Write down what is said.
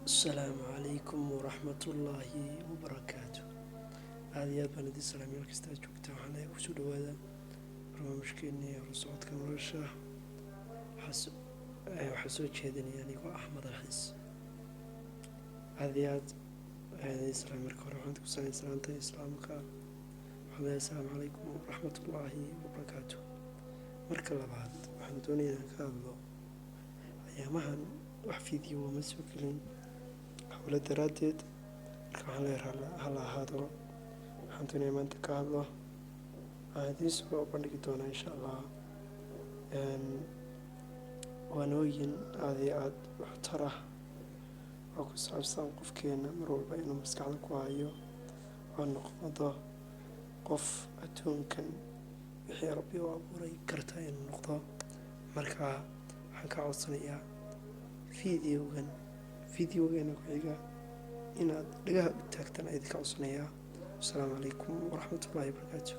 السلام عليكم ورحمة الله وبركاته. هذه بلد السلام يلكستاج وقتها وحنا وسود هذا برنامجكني رصعد كمرشة حسوت شهدني يعني وأحمد الحس هذه السلام عليكم ورحمة الله وبركاته. إسلامك وحنا السلام عليكم ورحمة الله وبركاته. مركل بعد وحنا دوني كذا أيامها وحفيدي ومسوكلين حول درادد waxaan leeyahay hal ahaado waxaan doonayaa maanta ka hadlo idiin soo bandhigi doonaa insha allah waanooyin aad iyo aad waxtar ah oo ku saabsan qofkeena mar walba inuu maskaxda ku hayo oo noqdo qof adduunkan wixii rabbi u abuuray karta inuu noqdo. marka waxaan ka codsanayaa fiidiyogeena ku xiga inaad dhagaha u taagtaan idinka codsanayaa. Asalaamu calaykum waraxmatullaahi wabarakaatu.